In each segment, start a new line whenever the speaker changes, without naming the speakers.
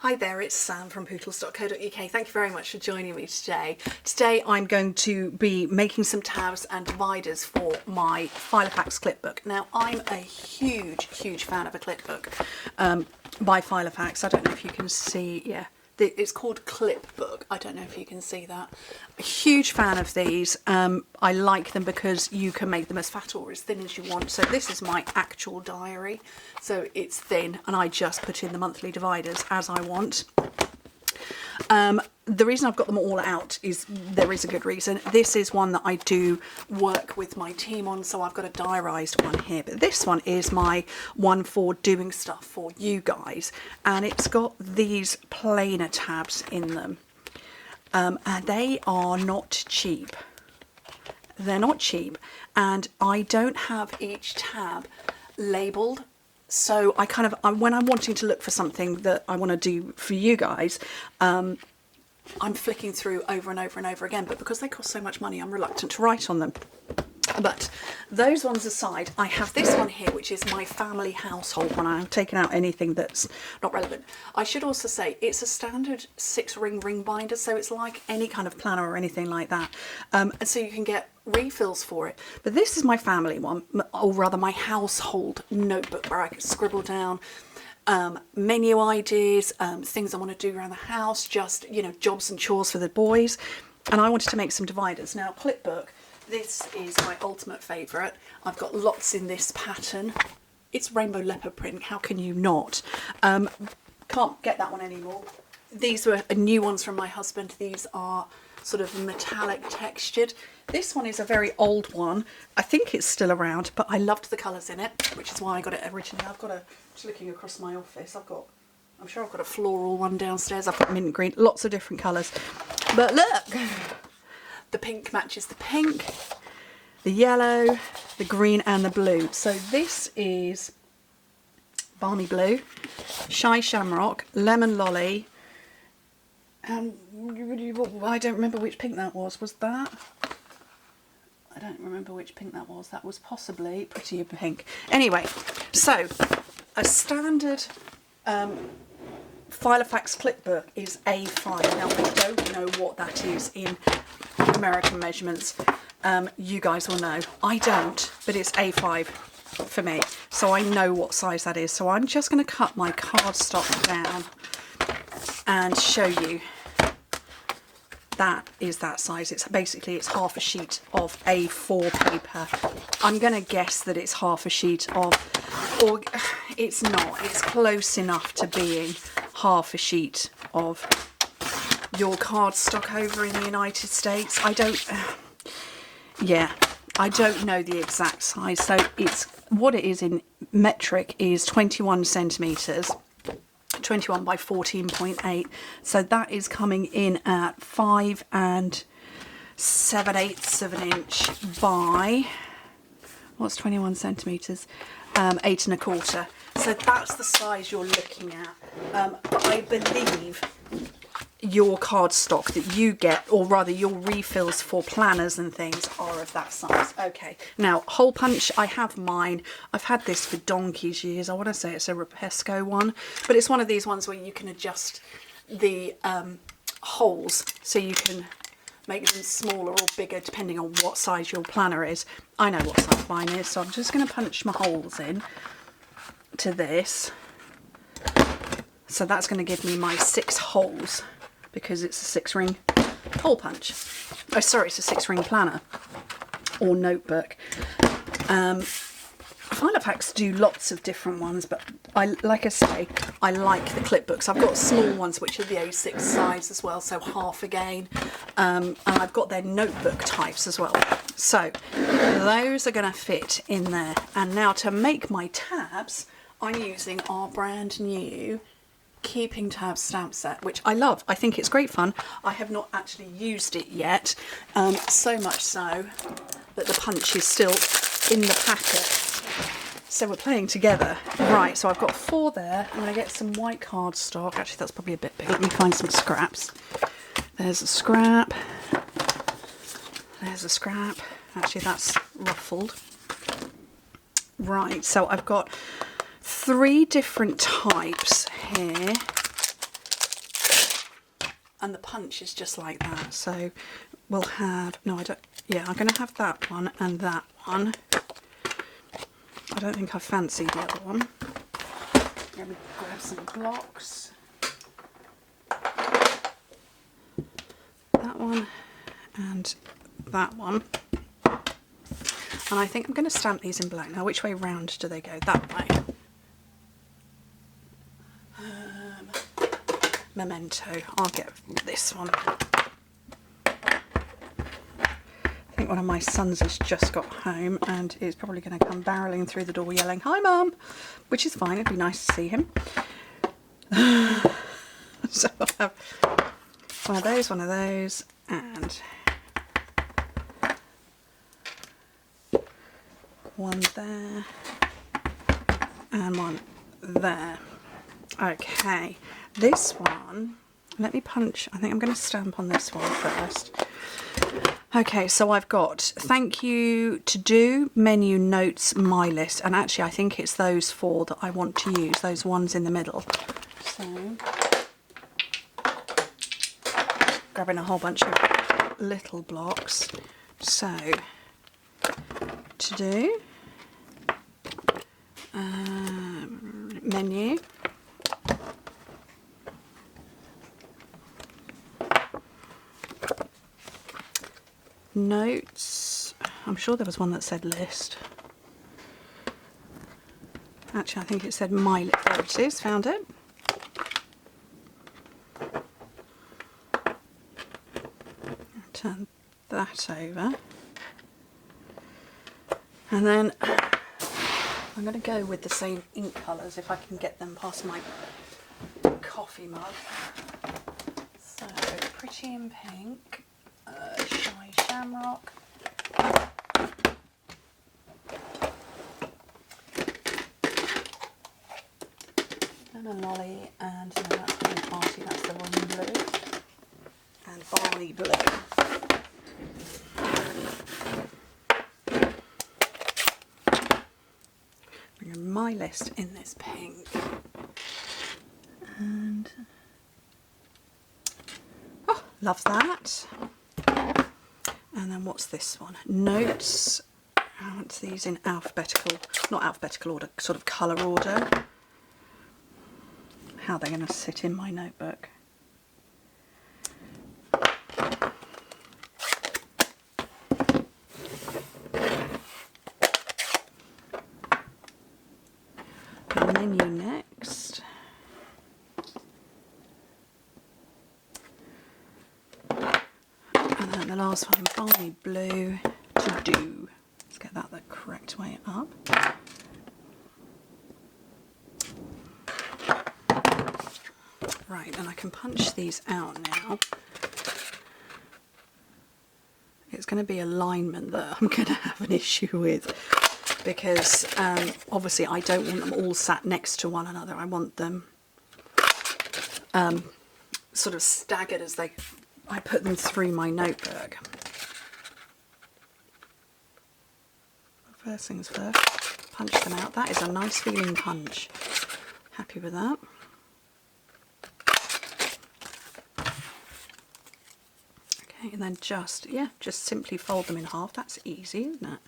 Hi there, it's Sam from Pootles.co.uk. Thank you very much for joining me today. Today I'm going to be making some tabs and dividers for my Filofax clip book. Now I'm a huge fan of a clip book by Filofax. I don't know if you can see, yeah. It's called Clip Book. I don't know if you can see that. A huge fan of these. I like them because you can make them as fat or as thin as you want. So this is my actual diary. So it's thin and I just put in the monthly dividers as I want. The reason I've got them all out is there is a good reason. This is one that I do work with my team on, so I've got a diarised one here. But this one is my one for doing stuff for you guys. And it's got these planer tabs in them. And they are not cheap. They're not cheap. And I don't have each tab labelled. So I kind of, when I'm wanting to look for something that I want to do for you guys, I'm flicking through over and over and over again, but because they cost so much money, I'm reluctant to write on them. But those ones aside, I have this one here, which is my family household one. I'm taking out anything that's not relevant. I should also say it's a standard 6-ring binder, so it's like any kind of planner or anything like that. And so you can get refills for it. But this is my family one, or rather my household notebook, where I can scribble down menu ideas, things I want to do around the house, just, you know, jobs and chores for the boys. And I wanted to make some dividers. Now, Clipbook, this is my ultimate favourite. I've got lots in this pattern. It's rainbow leopard print, how can you not? Can't get that one anymore. These were new ones from my husband. These are sort of metallic textured. This one is a very old one. I think it's still around, but I loved the colours in it, which is why I got it originally. I've got just looking across my office, I'm sure I've got a floral one downstairs. I've got mint green, lots of different colours. But look, the pink matches the pink, the yellow, the green and the blue. So this is Balmy Blue, Shy Shamrock, Lemon Lolly, and I don't remember which pink that was. Was that? I don't remember which pink that was. That was possibly Prettier Pink. Anyway, so a standard Filofax clipbook is A5. Now, I don't know what that is in American measurements. You guys will know. I don't, but it's A5 for me. So I know what size that is. So I'm just going to cut my cardstock down and show you. That is that size. It's basically, it's half a sheet of A4 paper. I'm going to guess that it's half a sheet of, or it's not, it's close enough to being half a sheet of your cardstock over in the United States. I don't know the exact size. So it's, what it is in metric is 21 centimetres. 21 by 14.8, so that is coming in at 5 7/8 of an inch by, what's 21 centimetres, 8 1/4. So that's the size you're looking at. But I believe your cardstock that you get, or rather your refills for planners and things, are of that size. Okay, now hole punch, I have mine. I've had this for donkey's years. I want to say it's a Rapesco one, but it's one of these ones where you can adjust the holes so you can make them smaller or bigger depending on what size your planner is. I know what size mine is, so I'm just going to punch my holes in to this. So that's going to give me my 6 holes, because it's a 6-ring hole punch. Oh, sorry, it's a 6-ring planner or notebook. Filofax do lots of different ones, but like I say, I like the clip books. I've got small ones which are the A6 size as well, so half again. And I've got their notebook types as well. So those are going to fit in there. And now to make my tabs, I'm using our brand new Keeping Tabs stamp set, which I love. I think it's great fun. I have not actually used it yet, so much so that the punch is still in the packet. So we're playing together. Right, so I've got 4 there. I'm going to get some white cardstock. Actually, that's probably a bit big. Let me find some scraps. There's a scrap. There's a scrap. Actually, that's ruffled. Right, so I've got 3 different types here and the punch is just like that. So we'll have, no I don't, yeah, I'm going to have that one and that one. I don't think I fancy the other one. Let me grab some blocks. That one and that one. And I think I'm going to stamp these in black. Now, which way round do they go? That way. Memento. I'll get this one. I think one of my sons has just got home and is probably going to come barreling through the door yelling, "Hi, Mum!" Which is fine. It'd be nice to see him. So I'll have one of those, and one there, and one there. Okay, this one, let me punch, I think I'm going to stamp on this one first. Okay, so I've got thank you, to do, menu, notes, my list, and actually I think it's those four that I want to use, those ones in the middle. So, grabbing a whole bunch of little blocks. So, to do, menu, notes, I'm sure there was one that said list. Actually, I think it said my list. There it is, found it. Turn that over. And then I'm going to go with the same ink colours if I can get them past my coffee mug. So, pretty in pink, shy shamrock, and a lolly, and no, that's the party, that's the wrong blue, and barley blue. My list in this pink, and oh, love that. And then what's this one? Notes. I want these in alphabetical, not alphabetical order, sort of colour order. How they're going to sit in my notebook. Menu next. And then the last one, barley blue, to do. Let's get that the correct way up. Right, and I can punch these out now. It's going to be alignment that I'm going to have an issue with, because obviously I don't want them all sat next to one another. I want them sort of staggered as I put them through my notebook. First things first, punch them out. That is a nice feeling punch. Happy with that. Okay, and then just simply fold them in half. That's easy, isn't it?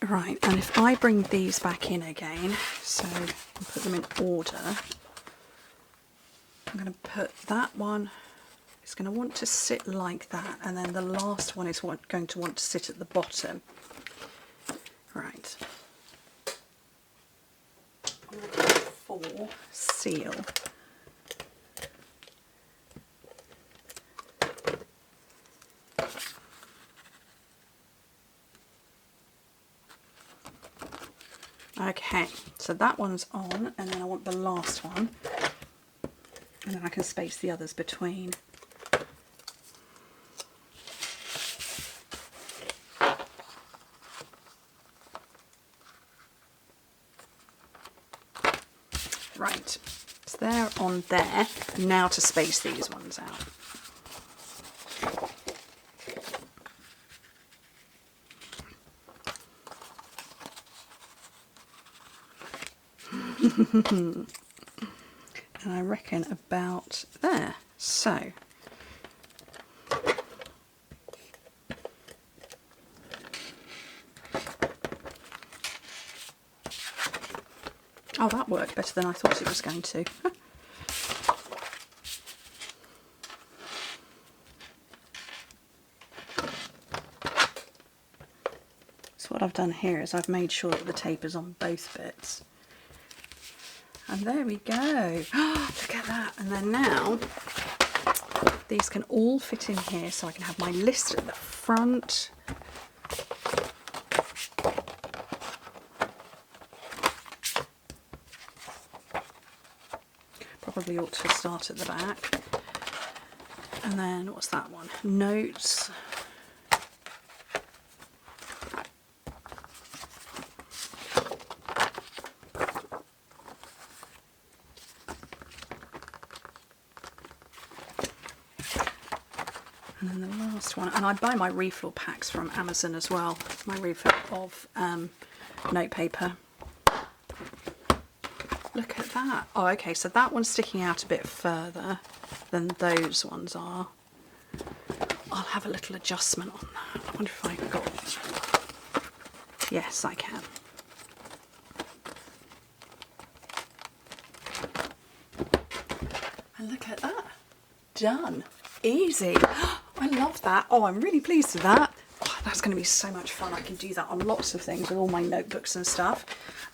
Right, and if I bring these back in again, so I'll put them in order, I'm going to put that one, it's going to want to sit like that, and then the last one is going to want to sit at the bottom. Right. I'm looking for seal. Okay, so that one's on, and then I want the last one, and then I can space the others between. Right, so they're on there. Now to space these ones out. And I reckon about there. So oh, that worked better than I thought it was going to. So what I've done here is I've made sure that the tape is on both bits. And there we go. Look at that. And then now these can all fit in here, so I can have my list at the front. Probably ought to start at the back. And then what's that one? Notes. And then the last one, and I buy my refill packs from Amazon as well, my refill of note paper. Look at that. Oh, okay, so that one's sticking out a bit further than those ones are. I'll have a little adjustment on that. I wonder if I've got... Yes, I can. And look at that. Done. Easy. I love that. Oh, I'm really pleased with that. Oh, that's going to be so much fun. I can do that on lots of things with all my notebooks and stuff.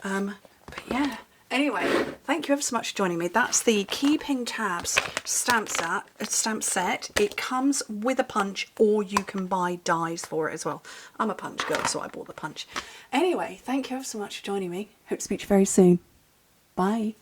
But yeah. Anyway, thank you ever so much for joining me. That's the Keeping Tabs stamp set. It comes with a punch, or you can buy dies for it as well. I'm a punch girl, so I bought the punch. Anyway, thank you ever so much for joining me. Hope to speak to you very soon. Bye.